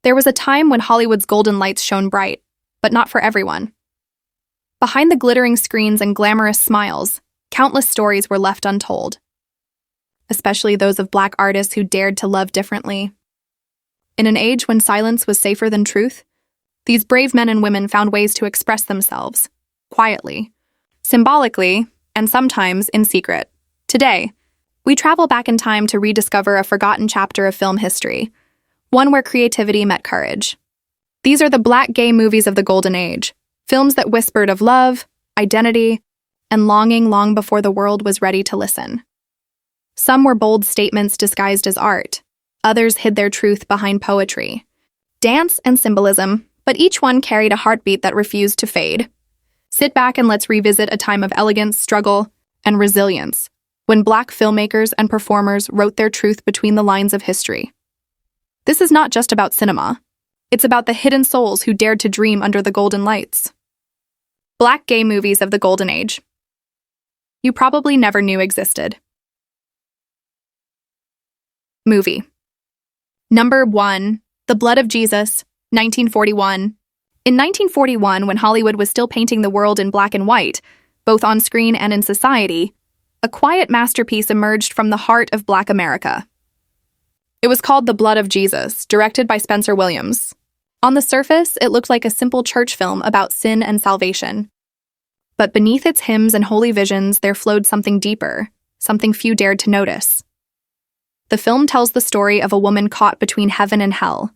There was a time when Hollywood's golden lights shone bright, but not for everyone. Behind the glittering screens and glamorous smiles, countless stories were left untold, especially those of Black artists who dared to love differently. In an age when silence was safer than truth, these brave men and women found ways to express themselves, quietly, symbolically, and sometimes in secret. Today, we travel back in time to rediscover a forgotten chapter of film history, one where creativity met courage. These are the Black gay movies of the Golden Age, films that whispered of love, identity, and longing long before the world was ready to listen. Some were bold statements disguised as art. Others hid their truth behind poetry, dance, and symbolism, but each one carried a heartbeat that refused to fade. Sit back and let's revisit a time of elegance, struggle, and resilience, when Black filmmakers and performers wrote their truth between the lines of history. This is not just about cinema. It's about the hidden souls who dared to dream under the golden lights. Black gay movies of the Golden Age. You probably never knew existed. Movie. Number 1. The Blood of Jesus, 1941. In 1941, when Hollywood was still painting the world in black and white, both on screen and in society, a quiet masterpiece emerged from the heart of Black America. It was called The Blood of Jesus, directed by Spencer Williams. On the surface, it looked like a simple church film about sin and salvation. But beneath its hymns and holy visions, there flowed something deeper, something few dared to notice. The film tells the story of a woman caught between heaven and hell,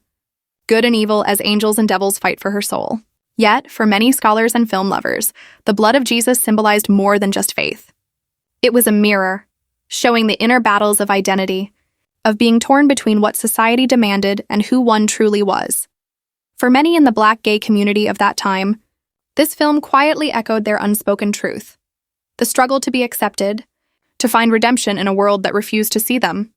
good and evil as angels and devils fight for her soul. Yet, for many scholars and film lovers, the blood of Jesus symbolized more than just faith. It was a mirror, showing the inner battles of identity, of being torn between what society demanded and who one truly was. For many in the Black gay community of that time, this film quietly echoed their unspoken truth, the struggle to be accepted, to find redemption in a world that refused to see them.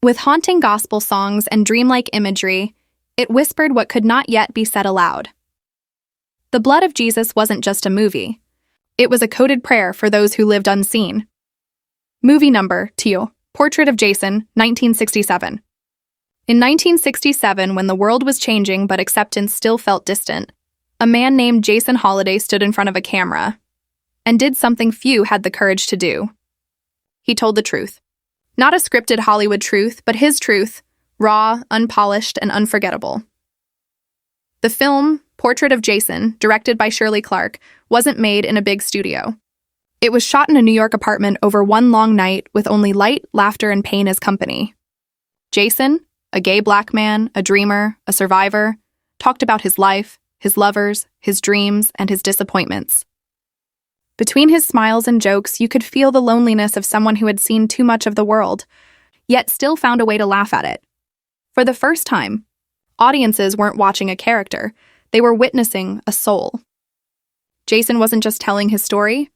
With haunting gospel songs and dreamlike imagery, it whispered what could not yet be said aloud. The Blood of Jesus wasn't just a movie. It was a coded prayer for those who lived unseen. Movie number 2, Portrait of Jason, 1967. In 1967, when the world was changing but acceptance still felt distant, a man named Jason Holliday stood in front of a camera and did something few had the courage to do. He told the truth. Not a scripted Hollywood truth, but his truth, raw, unpolished, and unforgettable. The film, Portrait of Jason, directed by Shirley Clark, wasn't made in a big studio. It was shot in a New York apartment over one long night with only light, laughter, and pain as company. Jason, a gay Black man, a dreamer, a survivor, talked about his life, his lovers, his dreams, and his disappointments. Between his smiles and jokes, you could feel the loneliness of someone who had seen too much of the world, yet still found a way to laugh at it. For the first time, audiences weren't watching a character, they were witnessing a soul. Jason wasn't just telling his story,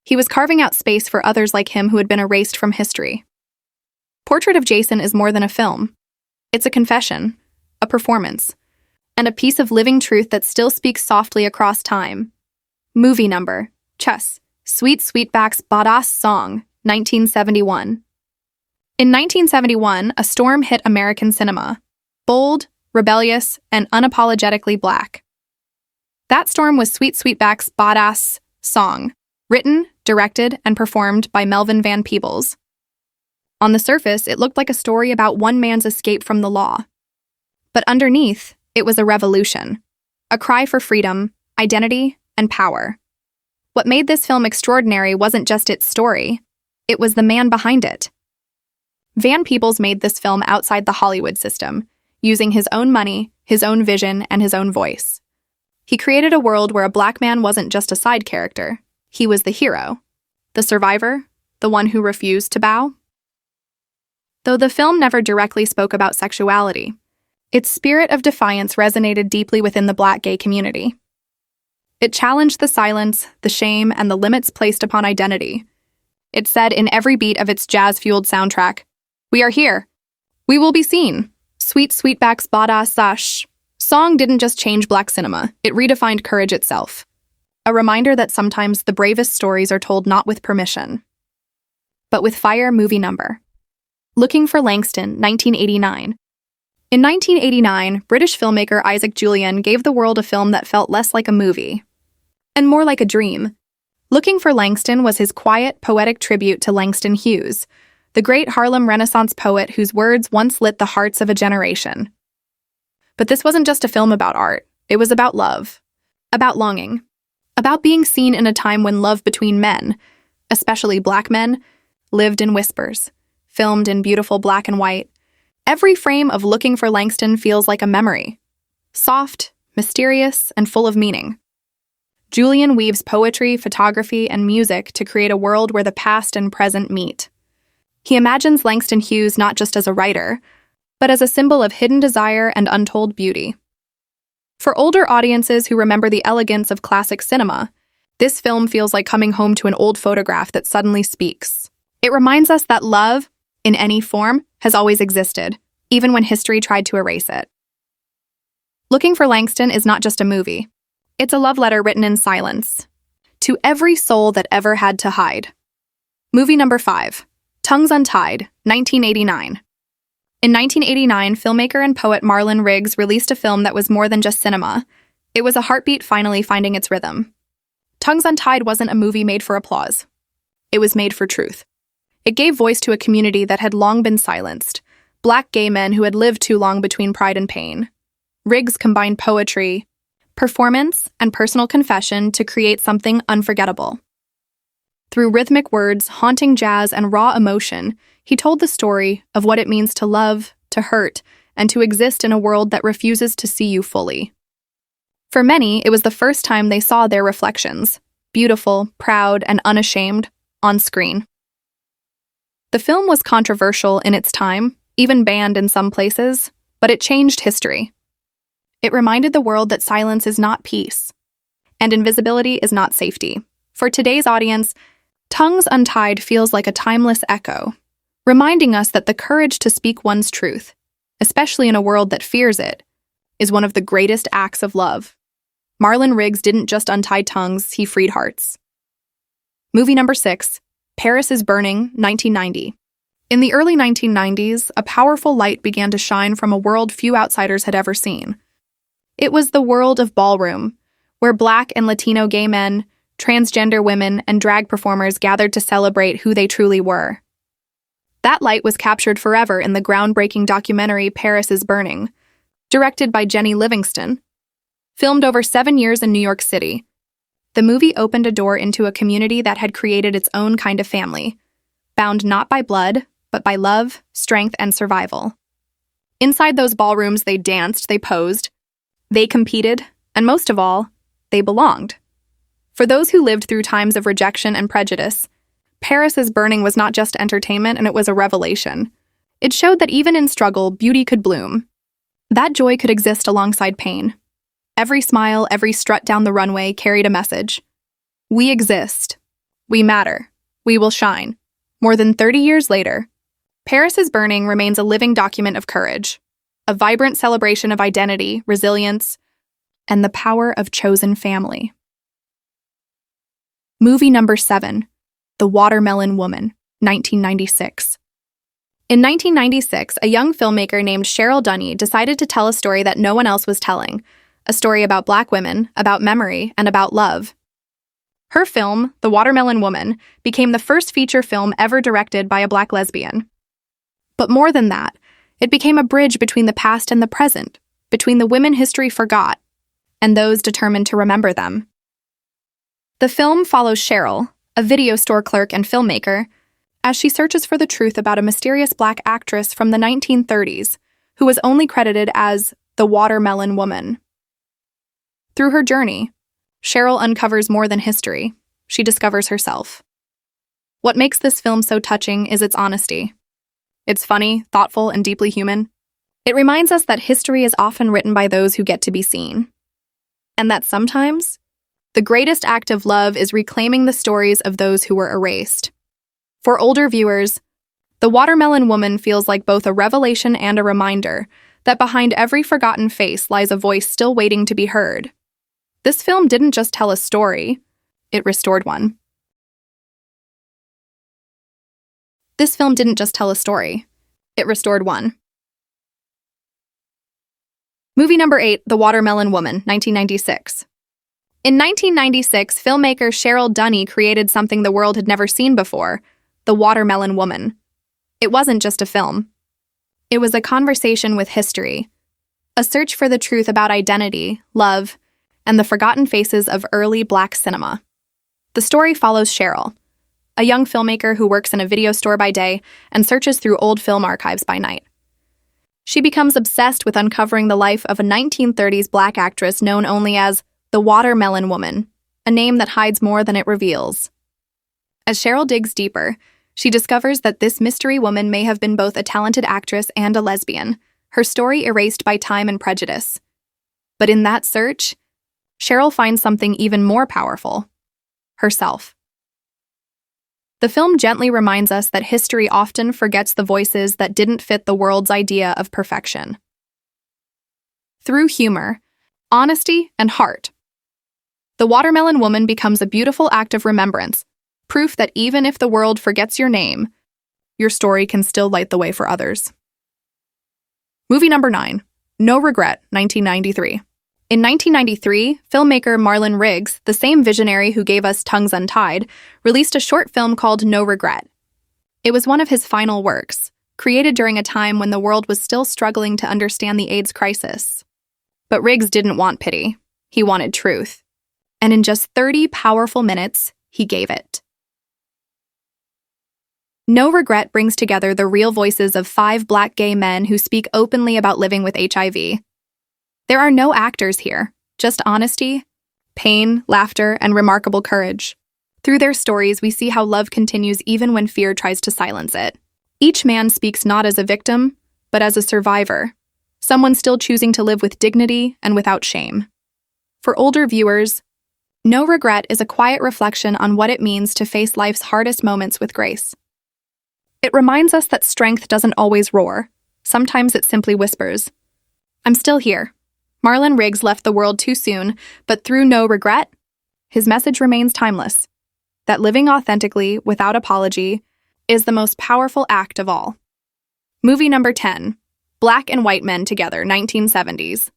he was carving out space for others like him who had been erased from history. Portrait of Jason is more than a film. It's a confession, a performance, and a piece of living truth that still speaks softly across time. Movie number, Chess, Sweet Sweetback's Badass Song, 1971. In 1971, a storm hit American cinema. Bold, rebellious, and unapologetically Black. That storm was Sweet Sweetback's Badass Song, written, directed, and performed by Melvin Van Peebles. On the surface, it looked like a story about one man's escape from the law. But underneath, it was a revolution, a cry for freedom, identity, and power. What made this film extraordinary wasn't just its story, it was the man behind it. Van Peebles made this film outside the Hollywood system, using his own money, his own vision, and his own voice. He created a world where a Black man wasn't just a side character, he was the hero, the survivor, the one who refused to bow. Though the film never directly spoke about sexuality, its spirit of defiance resonated deeply within the Black gay community. It challenged the silence, the shame, and the limits placed upon identity. It said in every beat of its jazz-fueled soundtrack, "We are here. We will be seen." Sweet Sweetback's Badass song didn't just change Black cinema, it redefined courage itself. A reminder that sometimes the bravest stories are told not with permission, but with fire. Movie number. Looking for Langston, 1989. In 1989, British filmmaker Isaac Julian gave the world a film that felt less like a movie and more like a dream. Looking for Langston was his quiet, poetic tribute to Langston Hughes, the great Harlem Renaissance poet whose words once lit the hearts of a generation. But this wasn't just a film about art. It was about love, about longing, about being seen in a time when love between men, especially Black men, lived in whispers, filmed in beautiful black and white. Every frame of Looking for Langston feels like a memory, soft, mysterious, and full of meaning. Julian weaves poetry, photography, and music to create a world where the past and present meet. He imagines Langston Hughes not just as a writer, but as a symbol of hidden desire and untold beauty. For older audiences who remember the elegance of classic cinema, this film feels like coming home to an old photograph that suddenly speaks. It reminds us that love, in any form, has always existed, even when history tried to erase it. Looking for Langston is not just a movie. It's a love letter written in silence, to every soul that ever had to hide. Movie number 5, Tongues Untied, 1989. In 1989, filmmaker and poet Marlon Riggs released a film that was more than just cinema. It was a heartbeat finally finding its rhythm. Tongues Untied wasn't a movie made for applause. It was made for truth. It gave voice to a community that had long been silenced, Black gay men who had lived too long between pride and pain. Riggs combined poetry, performance, and personal confession to create something unforgettable. Through rhythmic words, haunting jazz, and raw emotion, he told the story of what it means to love, to hurt, and to exist in a world that refuses to see you fully. For many, it was the first time they saw their reflections, beautiful, proud, and unashamed, on screen. The film was controversial in its time, even banned in some places, but it changed history. It reminded the world that silence is not peace, and invisibility is not safety. For today's audience, Tongues Untied feels like a timeless echo, reminding us that the courage to speak one's truth, especially in a world that fears it, is one of the greatest acts of love. Marlon Riggs didn't just untie tongues, he freed hearts. Movie number 6, Paris is Burning, 1990. In the early 1990s, a powerful light began to shine from a world few outsiders had ever seen. It was the world of ballroom, where Black and Latino gay men, transgender women, and drag performers gathered to celebrate who they truly were. That light was captured forever in the groundbreaking documentary Paris is Burning, directed by Jenny Livingston. Filmed over 7 years in New York City, the movie opened a door into a community that had created its own kind of family, bound not by blood, but by love, strength, and survival. Inside those ballrooms, they danced, they posed, they competed, and most of all, they belonged. For those who lived through times of rejection and prejudice, Paris is Burning was not just entertainment, and it was a revelation. It showed that even in struggle, beauty could bloom. That joy could exist alongside pain. Every smile, every strut down the runway carried a message. We exist. We matter. We will shine. More than 30 years later, Paris is Burning remains a living document of courage, a vibrant celebration of identity, resilience, and the power of chosen family. Movie number 7, The Watermelon Woman, 1996. In 1996, a young filmmaker named Cheryl Dunye decided to tell a story that no one else was telling, a story about Black women, about memory, and about love. Her film, The Watermelon Woman, became the first feature film ever directed by a Black lesbian. But more than that, it became a bridge between the past and the present, between the women history forgot and those determined to remember them. The film follows Cheryl, a video store clerk and filmmaker, as she searches for the truth about a mysterious Black actress from the 1930s who was only credited as the Watermelon Woman. Through her journey, Cheryl uncovers more than history. She discovers herself. What makes this film so touching is its honesty. It's funny, thoughtful, and deeply human. It reminds us that history is often written by those who get to be seen. And that sometimes, the greatest act of love is reclaiming the stories of those who were erased. For older viewers, The Watermelon Woman feels like both a revelation and a reminder that behind every forgotten face lies a voice still waiting to be heard. This film didn't just tell a story, it restored one. This film didn't just tell a story, it restored one. Movie number 8, The Watermelon Woman, 1996. In 1996, filmmaker Cheryl Dunye created something the world had never seen before, The Watermelon Woman. It wasn't just a film. It was a conversation with history, a search for the truth about identity, love, and the forgotten faces of early Black cinema. The story follows Cheryl, a young filmmaker who works in a video store by day and searches through old film archives by night. She becomes obsessed with uncovering the life of a 1930s Black actress known only as the Watermelon Woman, a name that hides more than it reveals. As Cheryl digs deeper, she discovers that this mystery woman may have been both a talented actress and a lesbian, her story erased by time and prejudice. But in that search, Cheryl finds something even more powerful: herself. The film gently reminds us that history often forgets the voices that didn't fit the world's idea of perfection. Through humor, honesty, and heart, The Watermelon Woman becomes a beautiful act of remembrance, proof that even if the world forgets your name, your story can still light the way for others. Movie number 9, No Regret, 1993. In 1993, filmmaker Marlon Riggs, the same visionary who gave us Tongues Untied, released a short film called No Regret. It was one of his final works, created during a time when the world was still struggling to understand the AIDS crisis. But Riggs didn't want pity. He wanted truth. And in just 30 powerful minutes, he gave it. No Regret brings together the real voices of 5 Black gay men who speak openly about living with HIV. There are no actors here, just honesty, pain, laughter, and remarkable courage. Through their stories, we see how love continues even when fear tries to silence it. Each man speaks not as a victim, but as a survivor, someone still choosing to live with dignity and without shame. For older viewers, No Regret is a quiet reflection on what it means to face life's hardest moments with grace. It reminds us that strength doesn't always roar. Sometimes it simply whispers, "I'm still here." Marlon Riggs left the world too soon, but through No Regret, his message remains timeless, that living authentically, without apology, is the most powerful act of all. Movie number 10, Black and White Men Together, 1970s.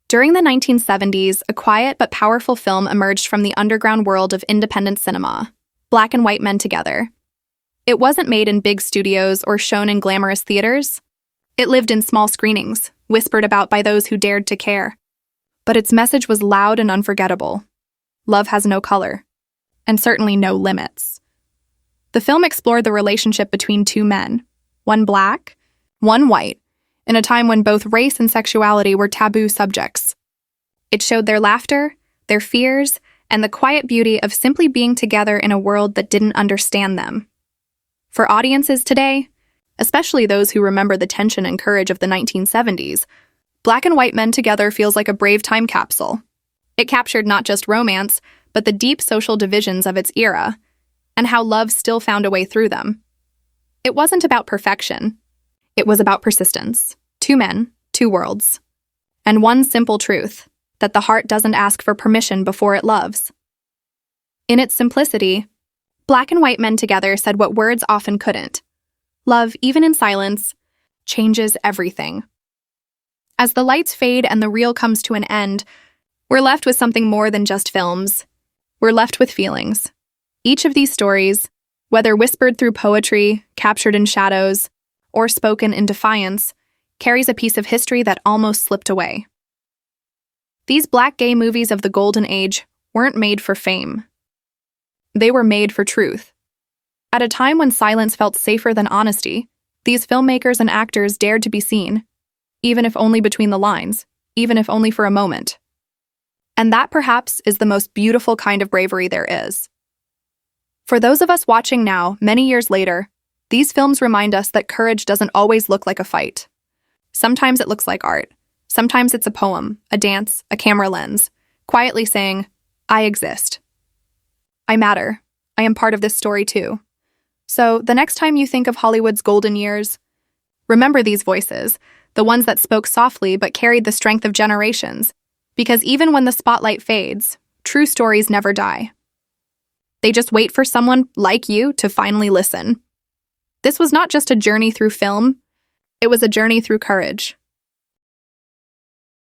During the 1970s, a quiet but powerful film emerged from the underground world of independent cinema, Black and White Men Together. It wasn't made in big studios or shown in glamorous theaters. It lived in small screenings, whispered about by those who dared to care. But its message was loud and unforgettable. Love has no color, and certainly no limits. The film explored the relationship between 2 men, one Black, one white, in a time when both race and sexuality were taboo subjects. It showed their laughter, their fears, and the quiet beauty of simply being together in a world that didn't understand them. For audiences today, especially those who remember the tension and courage of the 1970s, Black and White Men Together feels like a brave time capsule. It captured not just romance, but the deep social divisions of its era, and how love still found a way through them. It wasn't about perfection. It was about persistence. 2 men, 2 worlds. And one simple truth, that the heart doesn't ask for permission before it loves. In its simplicity, Black and White Men Together said what words often couldn't. Love, even in silence, changes everything. As the lights fade and the reel comes to an end, we're left with something more than just films. We're left with feelings. Each of these stories, whether whispered through poetry, captured in shadows, or spoken in defiance, carries a piece of history that almost slipped away. These Black gay movies of the Golden Age weren't made for fame. They were made for truth. At a time when silence felt safer than honesty, these filmmakers and actors dared to be seen, even if only between the lines, even if only for a moment. And that perhaps is the most beautiful kind of bravery there is. For those of us watching now, many years later, these films remind us that courage doesn't always look like a fight. Sometimes it looks like art. Sometimes it's a poem, a dance, a camera lens, quietly saying, "I exist. I matter. I am part of this story too." So, the next time you think of Hollywood's golden years, remember these voices, the ones that spoke softly but carried the strength of generations, because even when the spotlight fades, true stories never die. They just wait for someone like you to finally listen. This was not just a journey through film, it was a journey through courage,